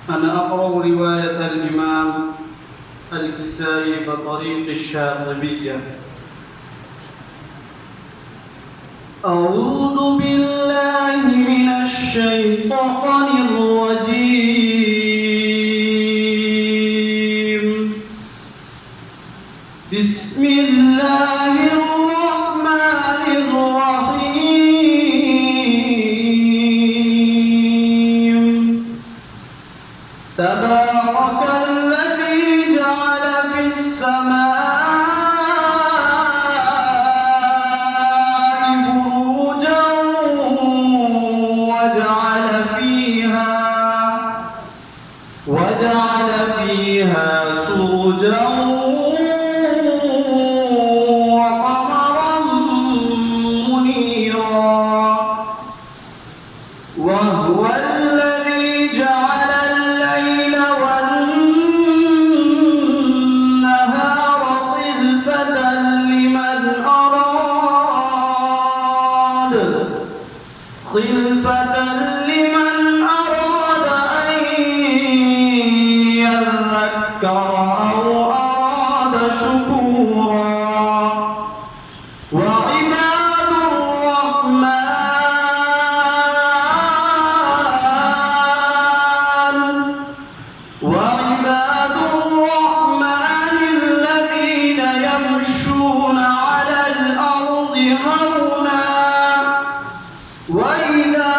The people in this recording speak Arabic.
أنا أقرأ رواية الإمام الكسائي بطريق الشاطبية. أعوذ بالله من الشيطان الرجيم. بسم الله الرحمن الرحيم. تبارك الذي جعل في السماء بروجا وجعل فيها سرجا وقمرا منيرا. وهو الذي جعل الليل والنهار خلفة لمن أراد أن يذكر أو أراد شكورا. وعباد الرحمن الذين يمشون على الأرض هونا وإذا